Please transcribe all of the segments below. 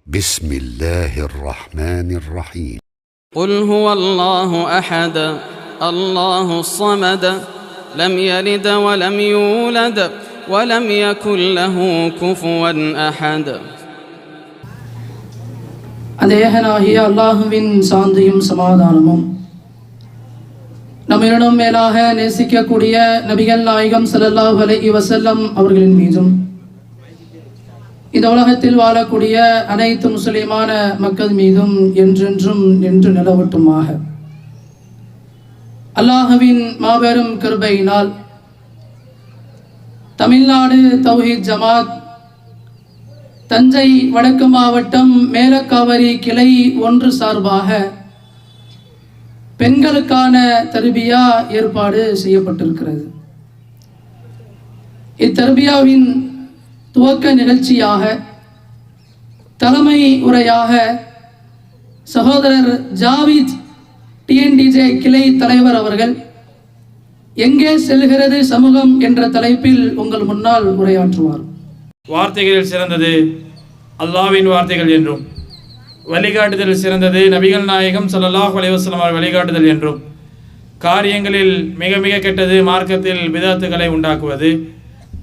بسم الله الرحمن الرحيم قل هو الله أحد الله الصمد لم يلد ولم يولد ولم يكن له كفوا أحد. அந்த ஏகனாகிய அல்லாஹுவின் சாந்தியும் சமாதானமும் நம்மிடம் மேலாக நேசிக்கக்கூடிய நபிகள் நாயகம் ஸல்லல்லாஹு அலைஹி வஸல்லம் அவர்களின் மீதும் இந்த உலகத்தில் வாழக்கூடிய அனைத்து முஸ்லிமான மக்கள் மீதும் என்றென்றும் நின்று நிலவட்டுமாக. அல்லாஹுவின் மாபெரும் கிருபையினால் தமிழ்நாடு தௌஹீத் ஜமாத் தஞ்சை வடக்கு மாவட்டம் மேலக்காவிரி கிளை 1 சார்பாக பெண்களுக்கான தர்பியா ஏற்பாடு செய்யப்பட்டிருக்கிறது. இத்தர்பியாவின் துவக்க நிகழ்ச்சியாக தலைமை உரையாக சகோதரர் ஜாவித் டிஎன்டிஜே கிளை தலைவர் அவர்கள் எங்கே செல்கிறது சமூகம் என்ற தலைப்பில் உங்கள் முன்னால் உரையாற்றுவார். வார்த்தைகளில் சிறந்தது அல்லாஹ்வின் வார்த்தைகள் என்றும், வழிகாட்டுதல் சிறந்தது நபிகள் நாயகம் ஸல்லல்லாஹு அலைஹி வஸல்லம் அவர் வழிகாட்டுதல் என்றும், காரியங்களில் மிக மிக கெட்டது மார்க்கத்தில் பிதஅத்துகளை உண்டாக்குவது,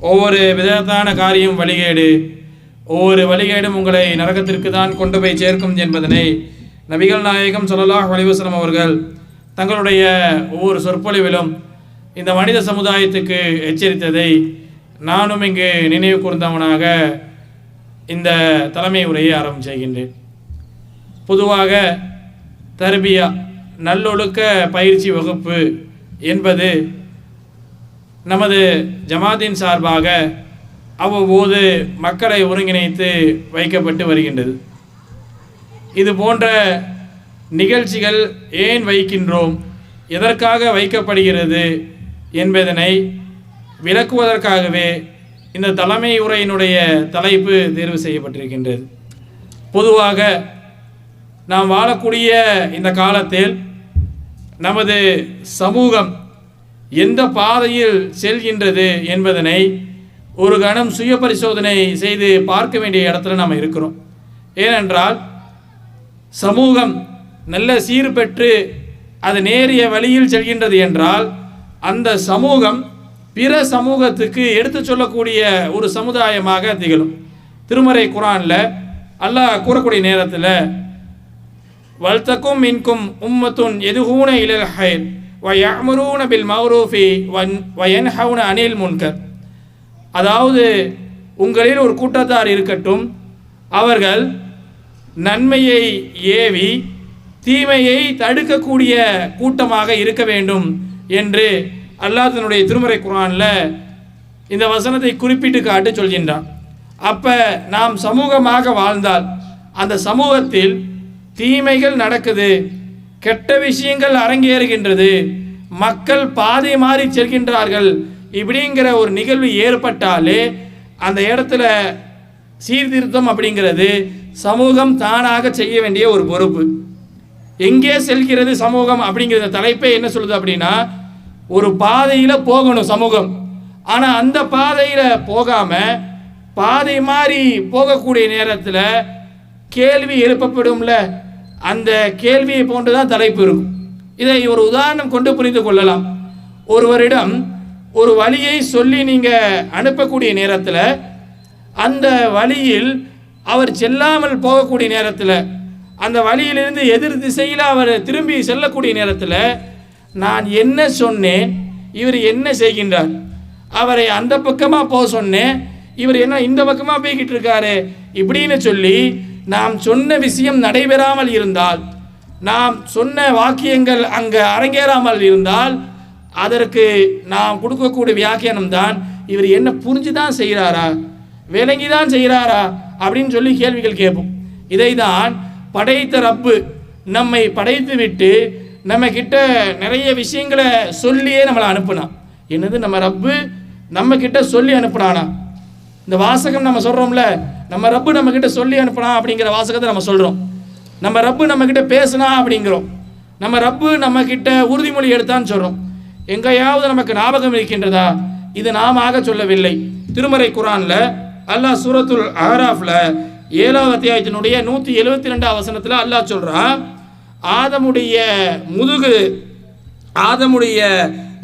ஒவ்வொரு பிதஅத்தான காரியம் வழிகேடு, ஒவ்வொரு வழிகேடும் உங்களை நரகத்திற்கு தான் கொண்டு போய் சேர்க்கும் என்பதனை நபிகள் நாயகம் ஸல்லல்லாஹு அலைஹி வஸல்லம் அவர்கள் தங்களுடைய ஒவ்வொரு சொற்பொழிவிலும் இந்த மனித சமுதாயத்துக்கு எச்சரித்ததை நானும் இங்கு நினைவு கூர்ந்தவனாக இந்த தலைமை உரையை ஆரம்பம் செய்கின்றேன். பொதுவாக தர்பியா நல்லொழுக்க பயிற்சி வகுப்பு என்பது நமது ஜமாத்தின் சார்பாக அவ்வப்போது மக்களை ஒருங்கிணைத்து வைக்கப்பட்டு வருகின்றது. இது போன்ற நிகழ்ச்சிகள் ஏன் வைக்கின்றோம், எதற்காக வைக்கப்படுகிறது என்பதனை விளக்குவதற்காகவே இந்த தலைமை உரையினுடைய தலைப்பு தேர்வு செய்யப்பட்டிருக்கின்றது. பொதுவாக நாம் வாழக்கூடிய இந்த காலத்தில் நமது சமூகம் எந்த பாதையில் செல்கின்றது என்பதனை ஒரு கணம் சுய பரிசோதனை செய்து பார்க்க வேண்டிய இடத்துல நாம் இருக்கிறோம். ஏனென்றால் சமூகம் நல்ல சீர் பெற்று அது நேரிய வழியில் செல்கின்றது என்றால் அந்த சமூகம் பிற சமூகத்துக்கு எடுத்து சொல்லக்கூடிய ஒரு சமுதாயமாக திகழும். திருமறை குர்ஆனில் அல்லாஹ் கூறக்கூடிய நேரத்தில் வல்தக்கும் மின்கும் உம்மத்துன் யதுஊன இலல் ஹைர் வ யஅமுரூன பில் மஅரூஃபி வ யன்ஹவுன அனில் முன்கர், அதாவது உங்களில் ஒரு கூட்டத்தார் இருக்கட்டும், அவர்கள் நன்மையை ஏவி தீமையை தடுக்கக்கூடிய கூட்டமாக இருக்க வேண்டும் என்று அல்லாஹ் தன்னுடைய திருமறை குர்ஆனில் இந்த வசனத்தை குறிப்பிட்டு காட்டி சொல்கின்றான். அப்போ நாம் சமூகமாக வாழ்ந்தால் அந்த சமூகத்தில் தீமைகள் நடக்குது, கெட்ட விஷயங்கள் அரங்கேறுகின்றது, மக்கள் பாதை மாறி செல்கின்றார்கள், இப்படிங்கிற ஒரு நிகழ்வு ஏற்பட்டாலே அந்த இடத்துல சீர்திருத்தம் அப்படிங்கிறது சமூகம் தானாக செய்ய வேண்டிய ஒரு பொறுப்பு. எங்கே செல்கிறது சமூகம் அப்படிங்கிற தலைப்பே என்ன சொல்லுது அப்படின்னா, ஒரு பாதையில் போகணும் சமூகம், ஆனால் அந்த பாதையில் போகாமல் பாதை மாறி போகக்கூடிய நேரத்தில் கேள்வி எழுப்பப்படும்ல, அந்த கேள்வியை போன்று தான் தலைப்பு இருக்கும். இதை ஒரு உதாரணம் கொண்டு புரிந்து கொள்ளலாம். ஒருவரிடம் ஒரு வழியை சொல்லி நீங்கள் அனுப்பக்கூடிய நேரத்தில் அந்த வழியில் அவர் செல்லாமல் போகக்கூடிய நேரத்தில், அந்த வழியிலிருந்து எதிர் திசையில் அவர் திரும்பி செல்லக்கூடிய நேரத்தில் நான் என்ன சொன்னேன், இவர் என்ன செய்கின்றார், அவரை அந்த பக்கமாக போக சொன்னேன், இவர் என்ன இந்த பக்கமாக போய்கிட்டு இருக்காரு இப்படின்னு சொல்லி நாம் சொன்ன விஷயம் நடைபெறாமல் இருந்தால், நாம் சொன்ன வாக்கியங்கள் அங்கே அரங்கேறாமல் இருந்தால் அதற்கு நாம் கொடுக்கக்கூடிய வியாக்கியானம் தான் இவர் என்ன புரிஞ்சு தான் செய்கிறாரா, விளங்கி தான் செய்கிறாரா அப்படின்னு சொல்லி கேள்விகள் கேட்போம். இதை தான் படைத்த ரப்பு நம்மை படைத்து விட்டு நம்ம கிட்ட நிறைய விஷயங்களை சொல்லியே நம்மளை அனுப்புனான். என்னது, நம்ம ரப்பு நம்ம கிட்ட சொல்லி அனுப்புனானா? இந்த வாசகம் நம்ம சொல்கிறோம்ல, நம்ம ரப்பு நம்ம கிட்ட சொல்லி அனுப்புனா அப்படிங்கிற வாசகத்தை நம்ம சொல்கிறோம். நம்ம ரப்பு நம்ம கிட்ட பேசுனா அப்படிங்கிறோம். நம்ம ரப்பு நம்ம கிட்ட உறுதிமொழி எடுத்தான்னு சொல்கிறோம். எங்கேயாவது நமக்கு ஞாபகம் இருக்கின்றதா? இது நாம சொல்லவில்லை. திருமறை குர்ஆனில் அல்லாஹ் சூரத்துல் அஹ்ராஃப்ல 7வது அத்தியாயத்தினுடைய 172 வசனத்தில் அல்லாஹ் சொல்றான், ஆதமுடைய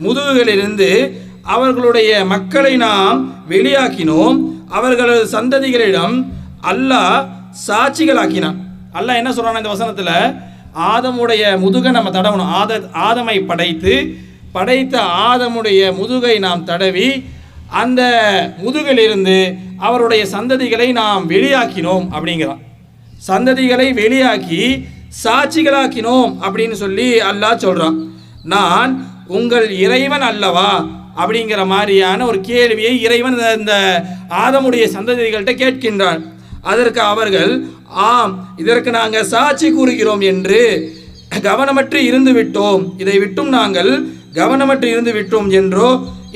முதுகுகளிலிருந்து அவர்களுடைய மக்களை நாம் வெளியாக்கினோம், அவர்களது சந்ததிகளிடம் அல்லாஹ் சாட்சிகளாக்கினான். அல்லாஹ் என்ன சொல்றான் இந்த வசனத்தில்? ஆதமுடைய முதுகை நம்ம தடவணும். ஆதமை படைத்த ஆதமுடைய முதுகை நாம் தடவி அந்த முதுகிலிருந்து அவருடைய சந்ததிகளை நாம் வெளியாக்கினோம் அப்படிங்கிறான். சந்ததிகளை வெளியாக்கி சாட்சிகளாக்கினோம் அப்படின்னு சொல்லி அல்லாஹ் சொல்றான். நான் உங்கள் இறைவன் அல்லவா அப்படிங்கிற மாதிரியான ஒரு கேள்வியை இறைவன் இந்த ஆதமுடைய சந்ததிகள்கிட்ட கேட்கின்றான். அதற்கு அவர்கள், ஆம், இதற்கு நாங்கள் சாட்சி கூறுகிறோம் என்று கவனமற்று இருந்து விட்டோம், இதை விட்டும் நாங்கள் கவனமற்று இருந்து விட்டோம் என்றோ,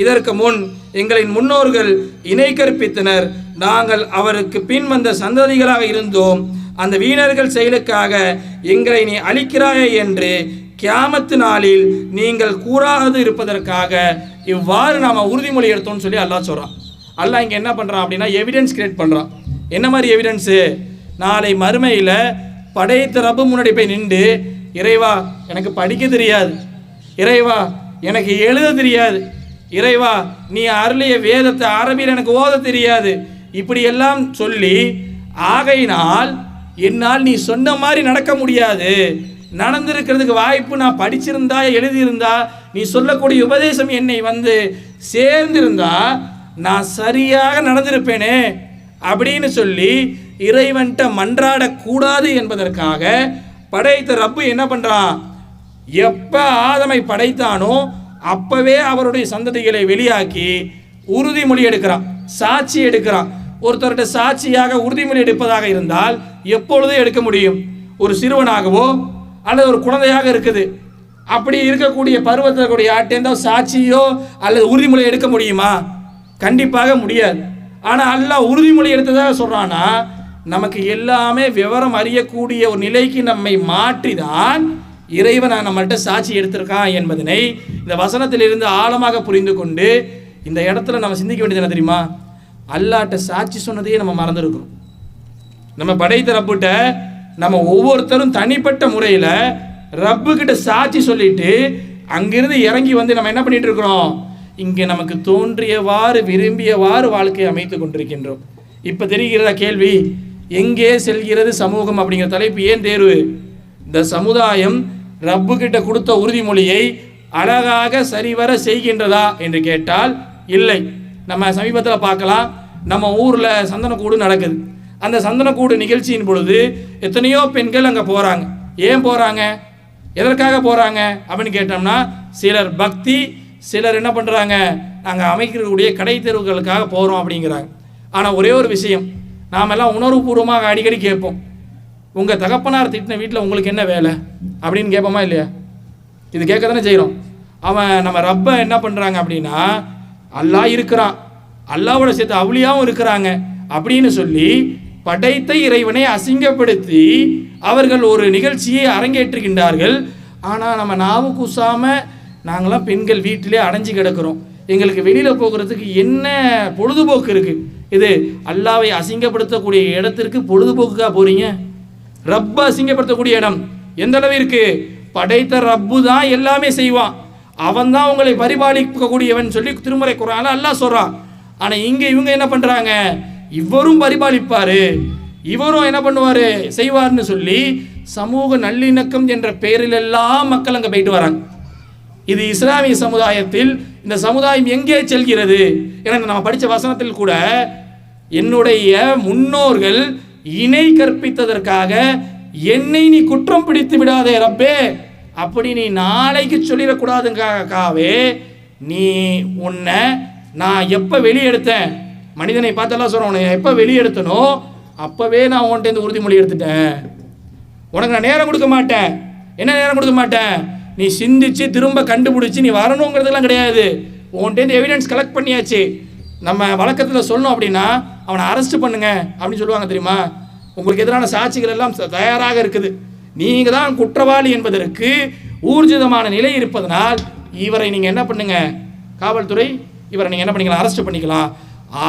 இதற்கு முன் எங்களின் முன்னோர்கள் இணை கற்பித்தனர், நாங்கள் அவருக்கு பின் வந்த சந்ததிகளாக இருந்தோம், அந்த வீணர்கள் செயலுக்காக எங்களை நீ அழிக்கிறாயே என்று கியாமத்து நாளில் நீங்கள் கூறாது இருப்பதற்காக இவ்வாறு நாம் உறுதிமொழி எடுத்தோம்னு சொல்லி அல்லாஹ் சொல்கிறான். அல்லாஹ் இங்கே என்ன பண்ணுறான் அப்படின்னா எவிடன்ஸ் கிரியேட் பண்ணுறான். என்ன மாதிரி எவிடன்ஸு? நாளை மறுமையில் படைத்த ரப்பு முன்னாடி போய் நின்று, இறைவா எனக்கு படிக்க தெரியாது, இறைவா எனக்கு எழுத தெரியாது, இறைவா நீ அருளிய வேதத்தை அரபியில் எனக்கு ஓத தெரியாது, இப்படியெல்லாம் சொல்லி, ஆகையினால் என்னால் நீ சொன்ன மாதிரி நடக்க முடியாது, நடந்திருக்கிறதுக்கு வாய்ப்பு நான் படிச்சிருந்தா எழுதியிருந்தா நீ சொல்லக்கூடிய உபதேசம் என்னை வந்து சேர்ந்திருந்தா நான் சரியாக நடந்திருப்பேனே அப்படின்னு சொல்லி இறைவன்கிட்ட மன்றாடக்கூடாது என்பதற்காக படைத்த ரப்பு என்ன பண்ணுறான்? எப்போ ஆதமை படைத்தானோ அப்பவே அவருடைய சந்ததிகளை வெளியாக்கி உறுதிமொழி எடுக்கிறான், சாட்சி எடுக்கிறான். ஒருத்தர்கிட்ட சாட்சியாக உறுதிமொழி எடுப்பதாக இருந்தால் எப்பொழுதும் எடுக்க முடியும். ஒரு சிறுவனாகவோ அல்லது ஒரு குழந்தையாக இருக்குது, அப்படி இருக்கக்கூடிய பருவத்திற்குரிய ஆட்டேந்தோ சாட்சியோ அல்லது உறுதிமொழி எடுக்க முடியுமா? கண்டிப்பாக முடியாது. ஆனால் அல்லாஹ் உறுதிமொழி எடுத்ததாக சொல்கிறான்னா நமக்கு எல்லாமே விவரம் அறியக்கூடிய ஒரு நிலைக்கு நம்மை மாற்றி தான் இறைவன் நம்மள்கிட்ட சாட்சி எடுத்திருக்கான் என்பதனை இந்த வசனத்திலிருந்து ஆழமாக புரிந்து கொண்டு இந்த இடத்துல நம்ம சிந்திக்க வேண்டியது என்ன தெரியுமா? அல்லாஹ்ட்ட சாட்சி சொன்னதையே நம்ம மறந்துருக்கிறோம். நம்ம படைத்த ரப்புகிட்ட நம்ம ஒவ்வொருத்தரும் தனிப்பட்ட முறையில் ரப்புக்கிட்ட சாட்சி சொல்லிட்டு அங்கிருந்து இறங்கி வந்து நம்ம என்ன பண்ணிட்டு இருக்கிறோம்? இங்கே நமக்கு தோன்றியவாறு விரும்பியவாறு வாழ்க்கையை அமைத்து கொண்டிருக்கின்றோம். இப்போ தெரிகிறதா கேள்வி? எங்கே செல்கிறது சமூகம் அப்படிங்கிற தலைப்பு ஏன் தேர்வு? இந்த சமுதாயம் ரப்புக்கிட்ட கொடுத்த உறுதிமொழியை அழகாக சரிவர செய்கின்றதா என்று கேட்டால் இல்லை. நம்ம சமீபத்தில் பார்க்கலாம், நம்ம ஊரில் சந்தனக்கூடு நடக்குது. அந்த சந்தனக்கூடு நிகழ்ச்சியின் பொழுது எத்தனையோ பெண்கள் அங்கே போகிறாங்க. ஏன் போகிறாங்க, எதற்காக போகிறாங்க அப்படின்னு கேட்டோம்னா, சிலர் பக்தி, சிலர் என்ன பண்ணுறாங்க, நாங்கள் அமைக்கக்கூடிய கடை தெருவுகளுக்காக போகிறோம் அப்படிங்கிறாங்க. ஆனால் ஒரே ஒரு விஷயம், நாம் எல்லாம் உணர்வுபூர்வமாக அடிக்கடி கேட்போம், உங்கள் தகப்பனார் திட்டின வீட்டில் உங்களுக்கு என்ன வேலை அப்படின்னு கேட்போமா இல்லையா? இது கேட்க தானே செய்கிறோம். அவன் நம்ம ரப்பை என்ன பண்ணுறாங்க அப்படின்னா, அல்லாஹ் இருக்கிறான், அல்லாவோட சேர்த்து அவுளியாவும் இருக்கிறாங்க அப்படின்னு சொல்லி படைத்த இறைவனை அசிங்கப்படுத்தி அவர்கள் ஒரு நிகழ்ச்சியை அரங்கேற்றுகின்றார்கள். ஆனால் நம்ம நாவு கூசாமல் நாங்களாம் பெண்கள் வீட்டிலே அடைஞ்சு கிடக்கிறோம். எங்களுக்கு வெளியில் போகிறதுக்கு என்ன பொழுதுபோக்கு இருக்குது? இது அல்லாவை அசிங்கப்படுத்தக்கூடிய இடத்திற்கு பொழுதுபோக்குக்காக போகிறீங்க? ரப்பை அசிங்கப்படுத்தக்கூடிய இடம் எந்த அளவிற்கு? படைத்த ரப்பு தான் எல்லாமே செய்வான், அவன் தான் உங்களை பரிபாலிக்கக்கூடியவன் சொல்லி திருமறை குர்ஆன்ல அல்லாஹ் சொல்கிறான். ஆனால் இங்கே இவங்க என்ன பண்ணுறாங்க? இவரும் பரிபாலிப்பார், இவரும் என்ன பண்ணுவார், செய்வார்னு சொல்லி சமூக நல்லிணக்கம் என்ற பெயரிலெல்லாம் மக்கள் அங்கே போயிட்டு வராங்க. இது இஸ்லாமிய சமுதாயத்தில் இந்த சமுதாயம் எங்கே செல்கிறது? எனக்கு நம்ம படித்த வசனத்தில் கூட என்னுடைய முன்னோர்கள் இணை கற்பித்ததற்காக என்னை நீ குற்றம் பிடித்து விடாதே ரப்பே, அப்படி நீ நாளைக்கு சொல்லிடக்கூடாதுங்காகவே நீ உன்னை நான் எப்போ வெளியெடுத்தேன், மனிதனை பார்த்தெல்லாம் சொல்கிறேன், உன்னை எப்போ வெளியெடுத்தனோ அப்போவே நான் உன்கிட்ட இந்த உறுதிமொழி எடுத்துட்டேன். உனக்கு நான் நேரம் கொடுக்க மாட்டேன். என்ன நேரம் கொடுக்க மாட்டேன்? நீ சிந்திச்சு திரும்ப கண்டுபிடிச்சி நீ வரணுங்கிறதுலாம் கிடையாது. உன்கிட்ட எவிடன்ஸ் கலெக்ட் பண்ணியாச்சு. நம்ம வழக்கத்தில் சொல்லணும் அப்படின்னா அவனை அரெஸ்ட் பண்ணுங்க அப்படின்னு சொல்லுவாங்க தெரியுமா? உங்களுக்கு எதிரான சாட்சிகள் எல்லாம் தயாராக இருக்குது, நீங்கள் தான் குற்றவாளி என்பதற்கு ஊர்ஜிதமான நிலை இருப்பதனால் இவரை நீங்கள் என்ன பண்ணுங்க, காவல்துறை இவரை நீங்கள் என்ன பண்ணிக்கலாம், அரெஸ்ட் பண்ணிக்கலாம்.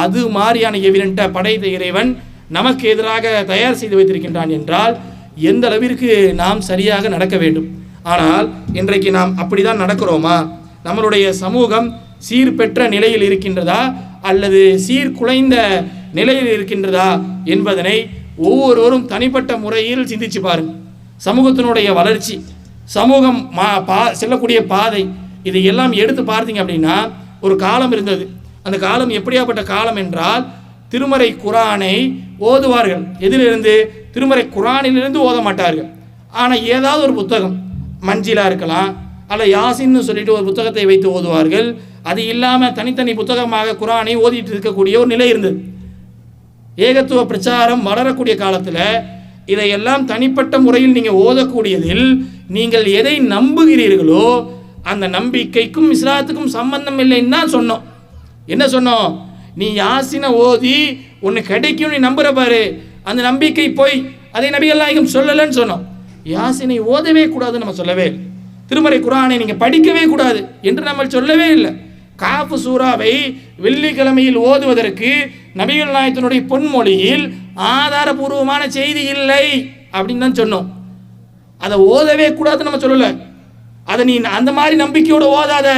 அது மாதிரியான எவிடென்ட்டை படைத்த இறைவன் நமக்கு எதிராக தயார் செய்து வைத்திருக்கின்றான் என்றால் எந்த அளவிற்கு நாம் சரியாக நடக்க வேண்டும். ஆனால் இன்றைக்கு நாம் அப்படிதான் நடக்கிறோமா? நம்மளுடைய சமூகம் சீர்பெற்ற நிலையில் இருக்கின்றதா அல்லது சீர்குலைந்த நிலையில் இருக்கின்றதா என்பதனை ஒவ்வொருவரும் தனிப்பட்ட முறையில் சிந்திச்சு பாருங்க. சமூகத்தினுடைய வளர்ச்சி, சமூகம் செல்லக்கூடிய பாதை, இதையெல்லாம் எடுத்து பார்த்தீங்க அப்படின்னா ஒரு காலம் இருந்தது. அந்த காலம் எப்படியாப்பட்ட காலம் என்றால் திருமறை குரானை ஓதுவார்கள். எதிலிருந்து? திருமறை குரானிலிருந்து ஓத மாட்டார்கள். ஆனால் ஏதாவது ஒரு புத்தகம், மஞ்சிலா இருக்கலாம் அல்ல யாசின்னு சொல்லிட்டு ஒரு புத்தகத்தை வைத்து ஓதுவார்கள். அது இல்லாமல் தனித்தனி புத்தகமாக குரானை ஓதிட்டு இருக்கக்கூடிய ஒரு நிலை இருந்தது. ஏகத்துவ பிரச்சாரம் வளரக்கூடிய காலத்தில் இதையெல்லாம் தனிப்பட்ட முறையில் நீங்கள் ஓதக்கூடியதில் நீங்கள் எதை நம்புகிறீர்களோ அந்த நம்பிக்கைக்கும் இஸ்லாத்துக்கும் சம்பந்தம் இல்லைன்னு தான் சொன்னோம். என்ன சொன்னோம்? நீ யாசினை ஓதி ஒன்று கிடைக்கும் நீ நம்புற பாரு, அந்த நம்பிக்கை போய் அதை நபிகள் நாயகம் சொல்லலைன்னு சொன்னோம். யாசினை ஓதவே கூடாதுன்னு நம்ம சொல்லவே இல்லை. திருமறை குரானை நீங்கள் படிக்கவே கூடாது என்று நம்ம சொல்லவே இல்லை. காஃபு சூறாவை வெள்ளிக்கிழமையில் ஓதுவதற்கு நபிகள் நாயகத்தினுடைய பொன்மொழியில் ஆதாரபூர்வமான செய்தி இல்லை அப்படின்னு தான் சொன்னோம். அதை ஓதவே கூடாதுன்னு நம்ம சொல்லலை. அதை நீ அந்த மாதிரி நம்பிக்கையோடு ஓதாத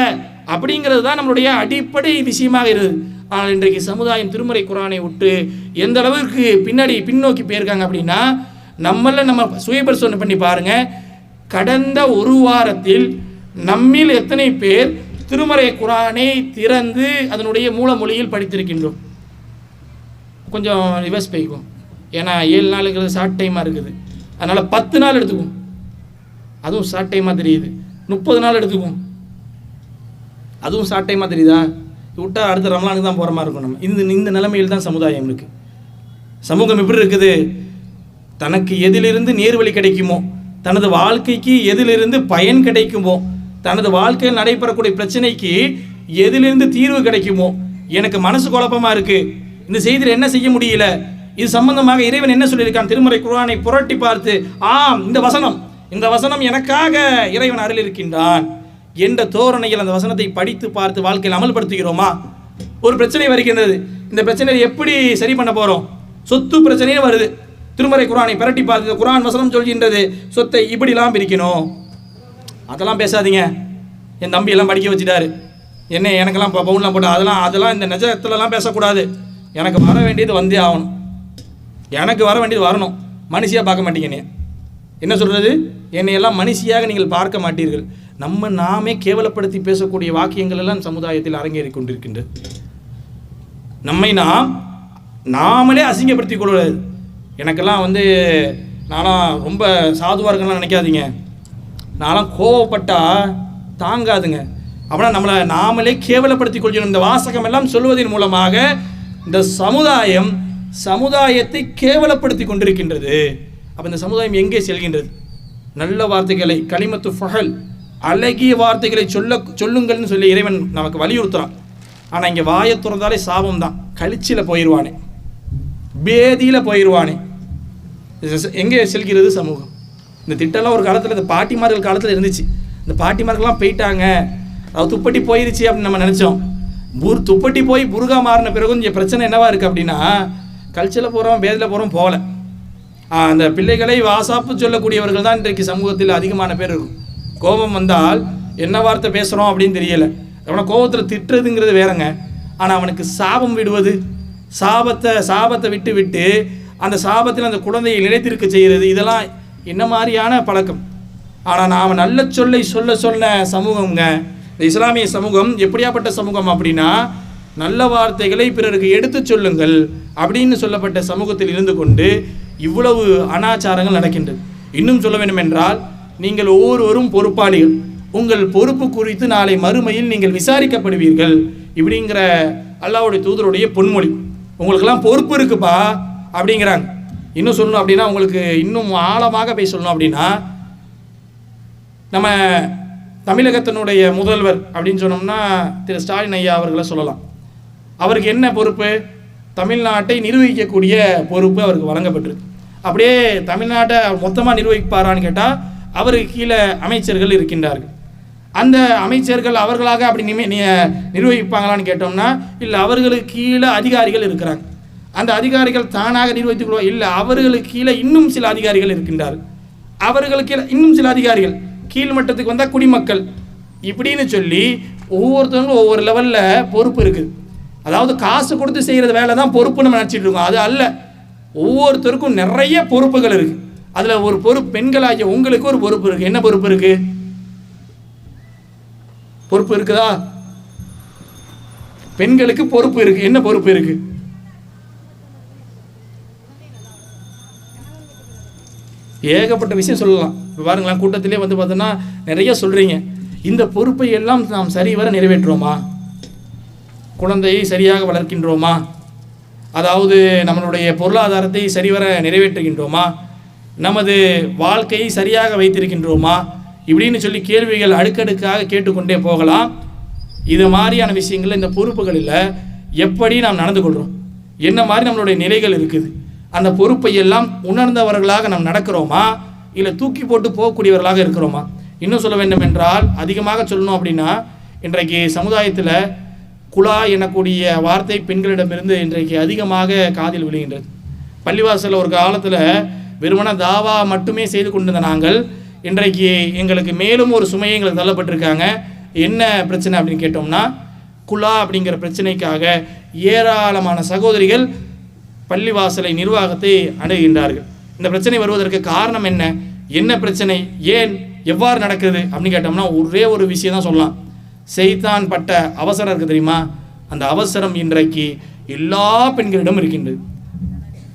அப்படிங்கிறது தான் நம்மளுடைய அடிப்படை விஷயமாக இருக்குது. ஆனால் இன்றைக்கு சமுதாயம் திருமறை குரானை விட்டு எந்த அளவுக்கு பின்னோக்கி போயிருக்காங்க அப்படின்னா, நம்ம சுயபரிசோதனை பண்ணி பாருங்க. கடந்த ஒரு வாரத்தில் நம்மில் எத்தனை பேர் திருமறை குரானை திறந்து அதனுடைய மூல மொழியில் படித்திருக்கின்றோம்? கொஞ்சம் ரிவர்ஸ் போய்க்கும். ஏன்னா 7 நாளுங்கிறது ஷார்ட் டைமாக இருக்குது. அதனால் 10 நாள் எடுத்துக்கும், அதுவும் ஷார்ட் டைமாக தெரியுது. 30 நாள் எடுத்துக்கும், அதுவும் ஷார்ட் டைமாக தெரியுதா? விட்டால் அடுத்த ரமலானுக்கு தான் போகிற மாதிரி இருக்கும். நம்ம இந்த நிலைமையில் தான் சமுதாயம் இருக்குது. சமூகம் எப்படி இருக்குது? தனக்கு எதிலிருந்து நேர்வழி கிடைக்குமோ, தனது வாழ்க்கைக்கு எதிலிருந்து பயன் கிடைக்குமோ, தனது வாழ்க்கையில் நடைபெறக்கூடிய பிரச்சனைக்கு எதிலிருந்து தீர்வு கிடைக்குமோ, எனக்கு மனசு குழப்பமாக இருக்குது, இந்த செய்தியில் என்ன செய்ய முடியல, இது சம்பந்தமாக இறைவன் என்ன சொல்லியிருக்கான், திருமறை குர்ஆனை புரட்டி பார்த்து ஆம் இந்த வசனம் எனக்காக இறைவன் அருள் இருக்கின்றான் என்ற தோரணையில் அந்த வசனத்தை படித்து பார்த்து வாழ்க்கையில் அமல்படுத்துகிறோமா? ஒரு பிரச்சனை வருகின்றது, இந்த பிரச்சனையை எப்படி சரி பண்ண போகிறோம்? சொத்து பிரச்சனையே வருது, திருமறை குர்ஆனை புரட்டி பார்த்து குர்ஆன் வசனம் சொல்கின்றது சொத்தை இப்படிலாம் பிரிக்கணும். அதெல்லாம் பேசாதீங்க, என் தம்பி எல்லாம் படிக்க வச்சுட்டாரு, எனக்கெல்லாம் பவுன்லாம் போட்டு அதெல்லாம் இந்த நிஜத்துலலாம் பேசக்கூடாது. எனக்கு வர வேண்டியது வந்தே ஆகணும், எனக்கு வர வேண்டியது வரணும். மனுஷியாக பார்க்க மாட்டீங்க. என்ன சொல்கிறது? என்னையெல்லாம் மனுஷியாக நீங்கள் பார்க்க மாட்டீர்கள். நாமே கேவலப்படுத்தி பேசக்கூடிய வாக்கியங்கள் எல்லாம் சமுதாயத்தில் அரங்கேறி கொண்டிருக்கின்றது. நம்மை நாமளே அசிங்கப்படுத்திக் கொள்வது. எனக்கெல்லாம் நான்லாம் ரொம்ப சாதுவாக இருக்கேன்லாம் நினைக்காதீங்க. நான்லாம் கோவப்பட்டா தாங்காதுங்க. அப்படின்னா நம்மளை நாமளே கேவலப்படுத்திக் கொள்கிறோம். இந்த வாசகம் எல்லாம் சொல்வதன் மூலமாக இந்த சமுதாயத்தை கேவலப்படுத்தி கொண்டிருக்கின்றது. அப்போ இந்த சமுதாயம் எங்கே செல்கின்றது? நல்ல வார்த்தைகளை, கலிமத்து ஃபஹல், அழகிய வார்த்தைகளை சொல்லுங்கள்னு சொல்லி இறைவன் நமக்கு வலியுறுத்துறான். ஆனால் இங்கே வாயை திறந்தாலே சாபம் தான். கழிச்சில் போயிடுவானே, பேதியில் போயிடுவானே. எங்கே செல்கிறது சமூகம்? இந்த திட்டம்லாம் ஒரு காலத்தில், இந்த பாட்டிமார்கள் காலத்தில் இருந்துச்சு. இந்த பாட்டிமார்கள்லாம் போயிட்டாங்க, அது துப்பட்டி போயிருச்சு அப்படின்னு நம்ம நினச்சோம். துப்பட்டி போய் புருகா மாறின பிறகு இங்கே பிரச்சனை என்னவா இருக்குது அப்படின்னா, கல்ச்சரில் போகிறோம், பேதியில் போகிறோம், போகல. அந்த பிள்ளைகளை வாசாப்பு சொல்லக்கூடியவர்கள் தான் இன்றைக்கு சமூகத்தில் அதிகமான பேர் இருக்கும். கோபம் வந்தால் என்ன வார்த்தை பேசுகிறோம் அப்படின்னு தெரியலை. அவனை கோபத்தில் திட்டுறதுங்கிறது வேறங்க. ஆனால் அவனுக்கு சாபம் விடுவது, சாபத்தை விட்டு அந்த சாபத்தில் அந்த குழந்தையை நிலைத்திருக்க செய்கிறது, இதெல்லாம் என்ன மாதிரியான பழக்கம்? ஆனால் நாம் நல்ல சொல்லை சொல்ல சமூகங்க. இந்த இஸ்லாமிய சமூகம் எப்படியாப்பட்ட சமூகம் அப்படின்னா, நல்ல வார்த்தைகளை பிறருக்கு எடுத்து சொல்லுங்கள் அப்படின்னு சொல்லப்பட்ட சமூகத்தில் இருந்து கொண்டு இவ்வளவு அனாச்சாரங்கள் நடக்கின்றது. இன்னும் சொல்ல வேண்டும் என்றால், நீங்கள் ஒவ்வொருவரும் பொறுப்பாளிகள். உங்கள் பொறுப்பு குறித்து நாளை மறுமையில் நீங்கள் விசாரிக்கப்படுவீர்கள் இப்படிங்கிற அல்லாஹ்வுடைய தூதருடைய பொன்மொழி. உங்களுக்கெல்லாம் பொறுப்பு இருக்குப்பா அப்படிங்கிறாங்க. இன்னும் சொல்லணும் அப்படின்னா, உங்களுக்கு இன்னும் ஆழமாக போய் சொல்லணும் அப்படின்னா, நம்ம தமிழகத்தினுடைய முதல்வர் அப்படின்னு சொன்னோம்னா திரு ஸ்டாலின் ஐயா அவர்களை சொல்லலாம். அவருக்கு என்ன பொறுப்பு? தமிழ்நாட்டை நிர்வகிக்கக்கூடிய பொறுப்பு அவருக்கு வழங்கப்பட்டிருக்கு. அப்படியே தமிழ்நாட்டை மொத்தமாக நிர்வகிப்பாரான்னு கேட்டால், அவருக்கு கீழே அமைச்சர்கள் இருக்கின்றார்கள். அந்த அமைச்சர்கள் அவர்களாக அப்படி நிர்வகிப்பாங்களான்னு கேட்டோம்னா இல்லை, அவர்களுக்கு கீழே அதிகாரிகள் இருக்கிறாங்க. அந்த அதிகாரிகள் தானாக நிர்வகித்துக் கொள்வார் இல்லை, அவர்களுக்கு கீழே இன்னும் சில அதிகாரிகள் இருக்கின்றார்கள், அவர்களுக்கு கீழே இன்னும் சில அதிகாரிகள், கீழ் மட்டத்துக்கு வந்தால் குடிமக்கள், இப்படின்னு சொல்லி ஒவ்வொருத்தவங்களும் ஒவ்வொரு லெவலில் பொறுப்பு இருக்குது. அதாவது காசு கொடுத்து செய்கிற வேலை தான் பொறுப்புன்னு நம்ம நினச்சிட்டு இருக்கோம். அது அல்ல, ஒவ்வொருத்தருக்கும் நிறைய பொறுப்புகள் இருக்குது. அதில் ஒரு பொறுப்பு, பெண்களாகிய உங்களுக்கு ஒரு பொறுப்பு இருக்குது. என்ன பொறுப்பு இருக்குது? பொறுப்பு இருக்குதா? பெண்களுக்கு பொறுப்பு இருக்கு. என்ன பொறுப்பு இருக்கு? ஏகப்பட்ட விஷயம் சொல்லலாம். பாருங்களேன், கூட்டத்திலே வந்து பார்த்தோன்னா நிறைய சொல்றீங்க. இந்த பொறுப்பை எல்லாம் நாம் சரிவர நிறைவேற்றுவோமா? குழந்தையை சரியாக வளர்க்கின்றோமா? அதாவது நம்மளுடைய பொருளாதாரத்தை சரிவர நிறைவேற்றுகின்றோமா? நமது வாழ்க்கையை சரியாக வைத்திருக்கின்றோமா? இப்படின்னு சொல்லி கேள்விகள் அடுக்கடுக்காக கேட்டுக்கொண்டே போகலாம். இது மாதிரியான விஷயங்கள், இந்த பொறுப்புகளில் எப்படி நாம் நடந்து கொள்கிறோம், என்ன மாதிரி நம்மளுடைய நிலைகள் இருக்குது, அந்த பொறுப்பை எல்லாம் உணர்ந்தவர்களாக நாம் நடக்கிறோமா, இல்லை தூக்கி போட்டு போகக்கூடியவர்களாக இருக்கிறோமா? இன்னும் சொல்ல வேண்டும் என்றால், அதிகமாக சொல்லணும் அப்படின்னா, இன்றைக்கு சமுதாயத்தில் குலா எனக்கூடிய வார்த்தை பெண்களிடமிருந்து இன்றைக்கு அதிகமாக காதில் விழுகின்றது. பள்ளிவாசலில் ஒரு காலத்தில் வெறுமன தாவா மட்டுமே செய்து கொண்டிருந்த நாங்கள் இன்றைக்கு எங்களுக்கு மேலும் ஒரு சுமையை எங்களுக்கு தள்ளப்பட்டிருக்காங்க. என்ன பிரச்சனை அப்படின்னு கேட்டோம்னா, குலா அப்படிங்கிற பிரச்சனைக்காக ஏராளமான சகோதரிகள் பள்ளிவாசலை நிர்வாகத்தை அணுகின்றார்கள். இந்த பிரச்சனை வருவதற்கு காரணம் என்ன, என்ன பிரச்சனை, ஏன், எவ்வாறு நடக்குது அப்படின்னு கேட்டோம்னா, ஒரே ஒரு விஷயம் தான் சொல்லலாம். செய்தான் பட்ட அவசரம் இருக்குது தெரியுமா? அந்த அவசரம் இன்றைக்கு எல்லா பெண்களிடம் இருக்கின்றது.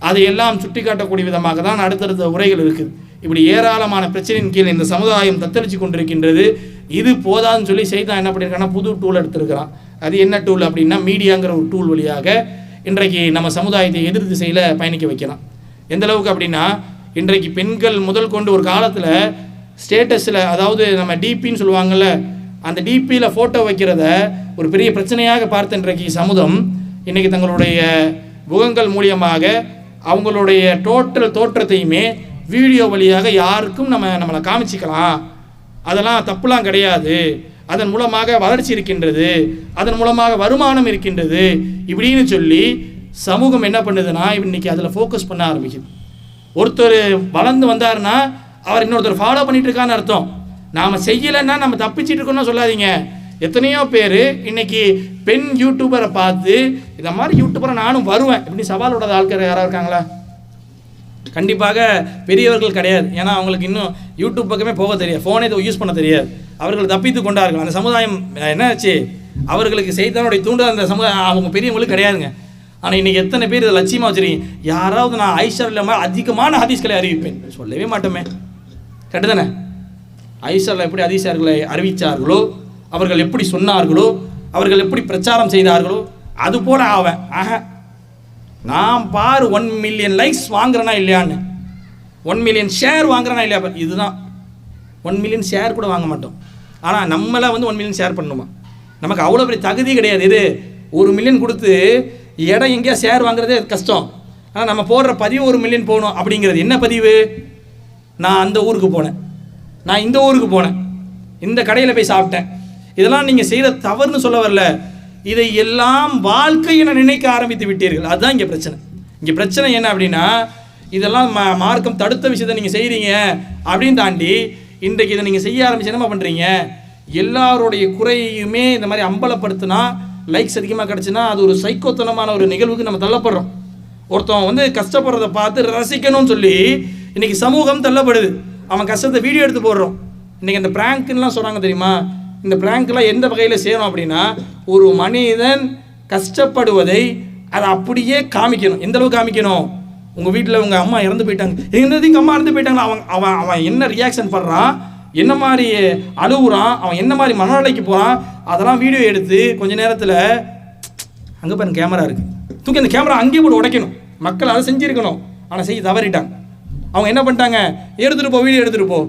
அதையெல்லாம் சுட்டி காட்டக்கூடிய விதமாக தான் அடுத்தடுத்த உரைகள் இருக்குது. இப்படி ஏராளமான பிரச்சனையின் கீழ் இந்த சமுதாயம் தத்தளிச்சு கொண்டிருக்கின்றது. இது போதான்னு சொல்லி செய்தான் என்ன பண்ணியிருக்காங்கன்னா, புது டூல் எடுத்திருக்கிறான். அது என்ன டூல் அப்படின்னா, மீடியாங்கிற ஒரு டூல் வழியாக இன்றைக்கு நம்ம சமுதாயத்தை எதிர் திசையில் பயணிக்க வைக்கலாம். எந்த அளவுக்கு அப்படின்னா, இன்றைக்கு பெண்கள் முதல் கொண்டு ஒரு காலத்தில் ஸ்டேட்டஸில், அதாவது நம்ம டிபின்னு சொல்லுவாங்கள்ல, அந்த டிபியில் ஃபோட்டோ வைக்கிறத ஒரு பெரிய பிரச்சனையாக பார்த்த இன்றைக்கு சமூகம் இன்றைக்கி தங்களுடைய முகங்கள் மூலியமாக அவங்களுடைய டோட்டல் தோற்றத்தையுமே வீடியோ வழியாக யாருக்கும் நம்மளை காமிச்சிக்கலாம், அதெல்லாம் தப்புலாம் கிடையாது, அதன் மூலமாக வளர்ச்சி இருக்கின்றது, அதன் மூலமாக வருமானம் இருக்கின்றது, இப்படின்னு சொல்லி சமூகம் என்ன பண்ணுதுன்னா இன்னைக்கு அதில் ஃபோக்கஸ் பண்ண ஆரம்பிக்குது. ஒருத்தர் வளர்ந்து வந்தாருன்னா அவர் இன்னொருத்தர் ஃபாலோ பண்ணிட்டு இருக்கான்னு அர்த்தம். நாம் செய்யலைன்னா நம்ம தப்பிச்சிட்டு இருக்கோம்னு சொல்லாதீங்க. எத்தனையோ பேர் இன்னைக்கு பெண் யூடியூபரை பார்த்து இந்த மாதிரி யூடியூபரை நானும் வருவேன் இப்படி சவாலோட ஆட்கள் யாராவது இருக்காங்களா? கண்டிப்பாக பெரியவர்கள் கிடையாது. ஏன்னா அவங்களுக்கு இன்னும் யூடியூப் பக்கமே போக தெரியாது, ஃபோனை யூஸ் பண்ண தெரியாது. அவர்கள் தப்பித்து கொண்டார்கள். அந்த சமுதாயம் என்னாச்சு, அவர்களுக்கு செய்தானுடைய தூண்டல் அந்த சமுதாயம் அவங்க பெரியவங்களுக்கு கிடையாதுங்க. ஆனால் இன்றைக்கி எத்தனை பேர் இதை லட்சியமாக வச்சுருக்கீங்க, யாராவது நான் ஐஷா இல்லாமல் அதிகமான ஹதீஸ்களை அறிவிப்பேன், சொல்லவே மாட்டோமே, கரெக்டு தானே? ஐஷாவில் எப்படி ஹதீஸ்களை அறிவித்தார்களோ, அவர்கள் எப்படி சொன்னார்களோ, அவர்கள் எப்படி பிரச்சாரம் செய்தார்களோ, அது போல் ஆவேன். நான் பாரு 1 மில்லியன் லைக்ஸ் வாங்குறேனா இல்லையான்னு, 1 மில்லியன் ஷேர் வாங்குறேனா இல்லையா, இதுதான். 1 மில்லியன் ஷேர் கூட வாங்க மாட்டோம். ஆனால் நம்மளை வந்து 1 மில்லியன் ஷேர் பண்ணணுமா? நமக்கு அவ்வளோ பெரிய தகுதி கிடையாது. இது 1 மில்லியன் கொடுத்து இடம் எங்கேயா ஷேர் வாங்குறதே கஷ்டம். ஆனால் நம்ம போடுற பதிவு 1 மில்லியன் போகணும் அப்படிங்கிறது என்ன பதிவு? நான் அந்த ஊருக்கு போனேன், நான் இந்த ஊருக்கு போனேன், இந்த கடையில் போய் சாப்பிட்டேன், இதெல்லாம் நீங்கள் செய்த தவறுன்னு சொல்ல வரல. இதை எல்லாம் வாழ்க்கையை நினைக்க ஆரம்பித்து விட்டீர்கள். அதுதான் இங்கே பிரச்சனை. இங்கே பிரச்சனை என்ன அப்படின்னா, இதெல்லாம் மார்க்கம் தடுத்த விஷயத்தை நீங்கள் செய்கிறீங்க அப்படின்னு தாண்டி இன்றைக்கு இதை நீங்கள் செய்ய ஆரம்பிச்சு என்ன பண்ணுறீங்க, எல்லாருடைய குறையுமே இந்த மாதிரி அம்பலப்படுத்தினா லைக்ஸ் அதிகமாக கிடச்சுன்னா அது ஒரு சைக்கோத்தனமான ஒரு நிகழ்வுக்கு நம்ம தள்ளப்படுறோம். ஒருத்தவன் வந்து கஷ்டப்படுறதை பார்த்து ரசிக்கணும்னு சொல்லி இன்றைக்கி சமூகம் தள்ளப்படுது. அவன் கஷ்டத்தை வீடியோ எடுத்து போடுறோம். இன்றைக்கி அந்த ப்ராங்க்லாம் சொல்கிறாங்க தெரியுமா? இந்த ப்ராங்க்லாம் எந்த வகையில் செய்யணும் அப்படின்னா, ஒரு மனிதன் கஷ்டப்படுவதை அதை அப்படியே காமிக்கணும். எந்த அளவுக்கு காமிக்கணும்? உங்கள் வீட்டில் உங்கள் அம்மா இறந்து போயிட்டாங்க, எங்கள் அம்மா இறந்து போயிட்டாங்களா, அவன் அவன் என்ன ரியாக்ஷன் பண்ணுறான், என்ன மாதிரி அழுகுறான், அவன் என்ன மாதிரி மனநிலைக்கு போகிறான், அதெல்லாம் வீடியோ எடுத்து கொஞ்ச நேரத்தில் அங்கே பாருங்க கேமரா இருக்குது, தூக்கி அந்த கேமரா அங்கேயே போட்டு உடைக்கணும். மக்கள் அதை செஞ்சுருக்கணும், ஆனால் செய்ய தவறிட்டாங்க. அவங்க என்ன பண்ணிட்டாங்க, எடுத்துகிட்டு போ, வீடியோ எடுத்துகிட்டு போ.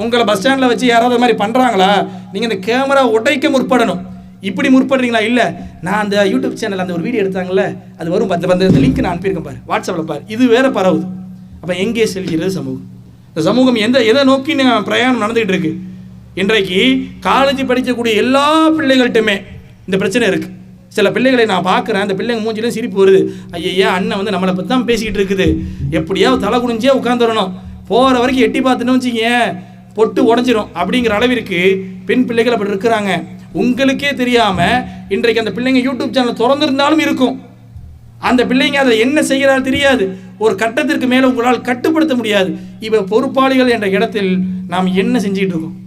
உங்களை பஸ் ஸ்டாண்டில் வச்சு யாராவது மாதிரி பண்ணுறாங்களா, நீங்கள் இந்த கேமரா உடைக்க முற்படணும். இப்படி முற்படுறீங்களா? இல்லை, நான் அந்த யூடியூப் சேனல் அந்த ஒரு வீடியோ எடுத்தாங்கல்ல, அது வரும், அந்த லிங்க் நான் அனுப்பியிருக்கேன் பாரு, வாட்ஸ்அப்பில் பாரு, இது வேற பரவுது. அப்போ எங்கே செல்கிறது சமூகம்? இந்த சமூகம் எதை நோக்கி பிரயாணம் நடந்துகிட்டு இருக்கு? இன்றைக்கு காலேஜ் படிக்கக்கூடிய எல்லா பிள்ளைகள்கிட்டுமே இந்த பிரச்சனை இருக்குது. சில பிள்ளைகளை நான் பார்க்குறேன், அந்த பிள்ளைங்க மூஞ்சிலும் சிரிப்பு வருது. ஐயா அண்ணன் வந்து நம்மளை பற்றி தான் பேசிக்கிட்டு இருக்குது, எப்படியாவது தலை குனிஞ்சே உட்காந்துடணும், போகிற வரைக்கும் எட்டி பார்த்துன்னு வச்சுங்க பொட்டு உடஞ்சிரும் அப்படிங்கிற அளவிற்கு பெண் பிள்ளைகள் அப்படி இருக்கிறாங்க. உங்களுக்கே தெரியாமல் இன்றைக்கு அந்த பிள்ளைங்க யூடியூப் சேனல் திறந்துருந்தாலும் இருக்கும். அந்த பிள்ளைங்க அதை என்ன செய்கிறாரு தெரியாது. ஒரு கட்டத்திற்கு மேலே உங்களால் கட்டுப்படுத்த முடியாது. இப்போ பொறுப்பாளிகள் என்ற இடத்தில் நாம் என்ன செஞ்சுக்கிட்டு இருக்கோம்?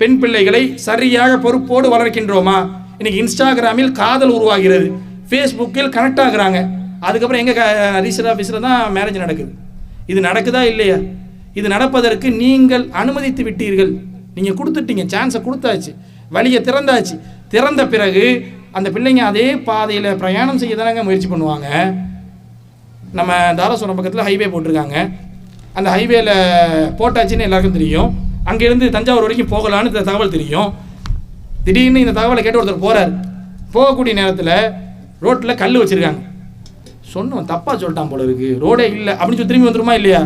பெண் பிள்ளைகளை சரியாக பொறுப்போடு வளர்க்கின்றோமா? இன்னைக்கு இன்ஸ்டாகிராமில் காதல் உருவாகிறது, ஃபேஸ்புக்கில் கனெக்ட் ஆகுறாங்க, அதுக்கப்புறம் எங்கள் ரிஜிஸ்டர் ஆஃபீஸில் தான் மேரேஜ் நடக்குது. இது நடக்குதா இல்லையா? இது நடப்பதற்கு நீங்கள் அனுமதித்து விட்டீர்கள். நீங்கள் கொடுத்துட்டீங்க, சான்ஸை கொடுத்தாச்சு, வழியை திறந்தாச்சு. திறந்த பிறகு அந்த பிள்ளைங்க அதே பாதையில் பிரயாணம் செய்ய தானங்க முயற்சி பண்ணுவாங்க. நம்ம தாராசுரம் பக்கத்தில் ஹைவே போட்டிருக்காங்க. அந்த ஹைவேல போட்டாச்சுன்னு எல்லாருக்கும் தெரியும். அங்கேருந்து தஞ்சாவூர் வரைக்கும் போகலான்னு இந்த தகவல் தெரியும். திடீர்னு இந்த தகவலை கேட்டு ஒருத்தர் போகிறார். போகக்கூடிய நேரத்தில் ரோட்டில் கல் வச்சுருக்காங்க. சொன்னோம் தப்பாக சொல்லிட்டான் போல இருக்குது, ரோடே இல்லை அப்படின்னு சொல்லி திரும்பி வந்துருமா இல்லையா?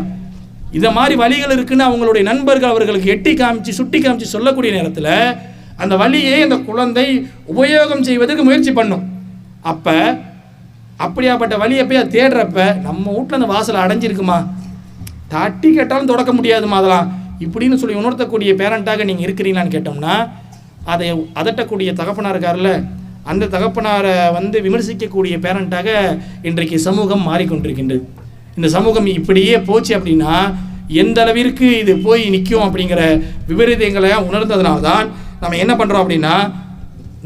இதை மாதிரி வழிகள் இருக்குன்னு அவங்களுடைய நண்பர்கள் அவர்களுக்கு எட்டி காமிச்சு சுட்டி காமிச்சு சொல்லக்கூடிய நேரத்தில் அந்த வழியை அந்த குழந்தை உபயோகம் செய்வதற்கு முயற்சி பண்ணும். அப்போ அப்படியாப்பட்ட வழியை போய் அதை தேடுறப்ப நம்ம வீட்டில் அந்த வாசலை அடைஞ்சிருக்குமா, தட்டி கேட்டாலும் தொடக்க முடியாதுமா அதெல்லாம் இப்படின்னு சொல்லி உணர்த்தக்கூடிய பேரண்ட்டாக நீங்கள் இருக்கிறீங்களான்னு கேட்டோம்னா, அதை அதட்டக்கூடிய தகப்பனார் இருக்கார்ல, அந்த தகப்பனாரை வந்து விமர்சிக்கக்கூடிய பேரண்ட்டாக இன்றைக்கு சமூகம் மாறிக்கொண்டிருக்கின்றது. இந்த சமூகம் இப்படியே போச்சு அப்படின்னா எந்த அளவிற்கு இது போய் நிற்கும் அப்படிங்கிற விபரீதங்களை உணர்ந்ததுனால்தான் நம்ம என்ன பண்ணுறோம் அப்படின்னா,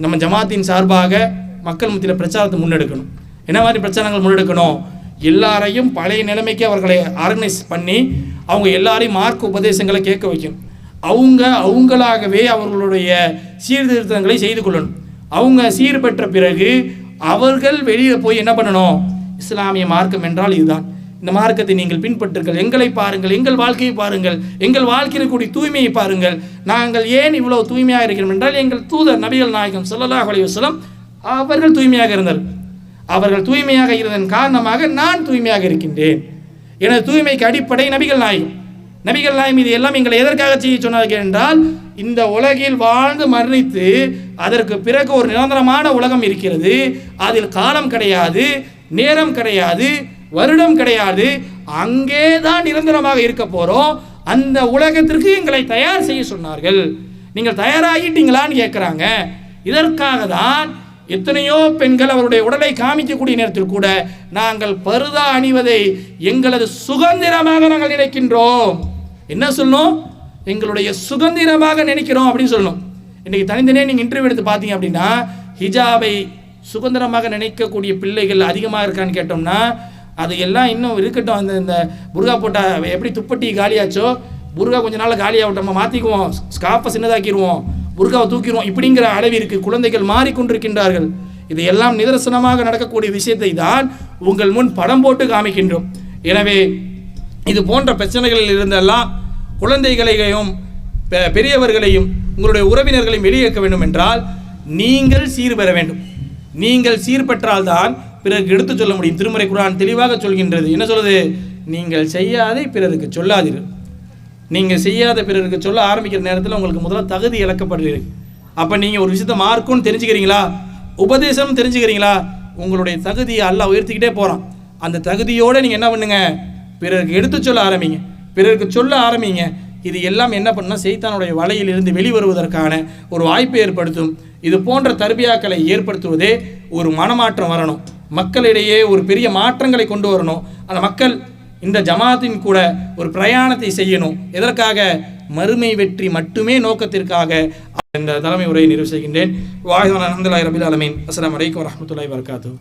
நம்ம ஜமாத்தின் சார்பாக மக்கள் மத்தியில் பிரச்சாரத்தை முன்னெடுக்கணும். என்ன மாதிரி பிரச்சாரங்கள் முன்னெடுக்கணும்? எல்லாரையும் பழைய நிலைமைக்கு அவர்களை ஆர்கனைஸ் பண்ணி அவங்க எல்லாரையும் மார்க்க உபதேசங்களை கேட்க வைக்கணும். அவங்களாகவே அவர்களுடைய சீர்திருத்தங்களை செய்து கொள்ளணும். அவங்க சீர் பெற்ற பிறகு அவர்கள் வெளியே போய் என்ன பண்ணணும்? இஸ்லாமிய மார்க்கம் என்றால் இதுதான், இந்த மார்க்கத்தை நீங்கள் பின்பற்றுங்கள், எங்களை பாருங்கள், எங்கள் வாழ்க்கையை பாருங்கள், எங்கள் வாழ்க்கையில் கூடிய தூய்மையை பாருங்கள். நாங்கள் ஏன் இவ்வளவு தூய்மையாக இருக்கிறோம் என்றால் எங்கள் தூதர் நபிகள் நாயகம் ஸல்லல்லாஹு அலைஹி வஸல்லம் அவர்கள் தூய்மையாக இருந்தார். அவர்கள் தூய்மையாக இருந்ததன் காரணமாக நான் தூய்மையாக இருக்கின்றேன். எனது தூய்மைக்கு அடிப்படை நபிகள் நாயகம். நபிகள் நாயகம் இது எல்லாம் எங்களை எதற்காக செய்ய சொன்னார்கள் என்றால், இந்த உலகில் வாழ்ந்து மரணித்து அதற்கு பிறகு ஒரு நிரந்தரமான உலகம் இருக்கிறது. அதில் காலம் கிடையாது, நேரம் கிடையாது, வருடம் கிடையாது, அங்கே தான் நிரந்தரமாக இருக்க போகிறோம். அந்த உலகத்திற்கு எங்களை தயார் செய்ய சொன்னார்கள். நீங்கள் தயாராகிட்டீங்களான்னு கேட்குறாங்க. இதற்காக தான் எத்தனையோ பெண்கள் அவருடைய உடலை காமிக்கக்கூடிய நேரத்தில் கூட நாங்கள் பருதா அணிவதை எங்களது சுதந்திரமாக நாங்கள் நினைக்கின்றோம். என்ன சொல்லணும்? எங்களுடைய சுதந்திரமாக நினைக்கிறோம் அப்படின்னு சொல்லணும். இன்றைக்கி தனித்தனியே நீங்கள் இன்டர்வியூ எடுத்து பார்த்தீங்க அப்படின்னா, ஹிஜாபை சுதந்திரமாக நினைக்கக்கூடிய பிள்ளைகள் அதிகமாக இருக்கான்னு கேட்டோம்னா, அது எல்லாம் இன்னும் இருக்கட்டும். இந்த புர்கா போட்டால் எப்படி துப்பட்டி காலியாச்சோ, புர்கா கொஞ்ச நாள் காலியாகட்டும், நம்ம மாற்றிக்குவோம், ஸ்காப்பை சின்னதாக்கிடுவோம், புர்காவை தூக்கிடுவோம், இப்படிங்கிற அளவிற்கு குழந்தைகள் மாறிக்கொண்டிருக்கின்றார்கள். இதையெல்லாம் நிதர்சனமாக நடக்கக்கூடிய விஷயத்தை தான் உங்கள் முன் படம் போட்டு காமிக்கின்றோம். எனவே இது போன்ற பிரச்சனைகளில் இருந்தெல்லாம் குழந்தைகளையும் பெரியவர்களையும் உங்களுடைய உறவினர்களையும் வெளியேற்க வேண்டும் என்றால் நீங்கள் சீர் பெற வேண்டும். நீங்கள் சீர் பெற்றால்தான் பிறருக்கு எடுத்து சொல்ல முடியும். திருமறை குர்ஆன் தெளிவாக சொல்கின்றது. என்ன சொல்லுது? நீங்கள் செய்யாதை பிறருக்கு சொல்லாதீர்கள். நீங்கள் செய்யாத பிறருக்கு சொல்ல ஆரம்பிக்கிற நேரத்தில் உங்களுக்கு முதல்ல தகுதி இழக்கப்படுறீர்கள். அப்போ நீங்கள் ஒரு விஷயத்தை மார்க்கும்னு தெரிஞ்சுக்கிறீங்களா, உபதேசம் தெரிஞ்சுக்கிறீங்களா, உங்களுடைய தகுதியை அல்லாஹ் உயர்த்திக்கிட்டே போகிறான். அந்த தகுதியோடு நீங்கள் என்ன பண்ணுங்க? பிறருக்கு எடுத்து சொல்ல ஆரம்பிங்க, பிறருக்கு சொல்ல ஆரம்பிங்க. இது எல்லாம் என்ன பண்ணால் சைத்தானுடைய வலையிலிருந்து வெளிவருவதற்கான ஒரு வாய்ப்பை ஏற்படுத்தும். இது போன்ற தர்பியாக்களை ஏற்படுத்துவதே ஒரு மனமாற்றம் வரணும், மக்களிடையே ஒரு பெரிய மாற்றங்களை கொண்டு வரணும். அந்த மக்கள் இந்த ஜமாத்தின் கூட ஒரு பிரயாணத்தை செய்யணும். எதற்காக? மறுமை வெற்றி மட்டுமே நோக்கத்திற்காக. இந்த தலைமை உரையை நிறைவு செய்கின்றேன். வாஹிதான அல்ஹம்துலில்லாஹி ரபில் ஆலமீன். அஸ்ஸலாமு அலைக்கும் வரஹ்மத்துல்லாஹி வபரகாத்துஹு.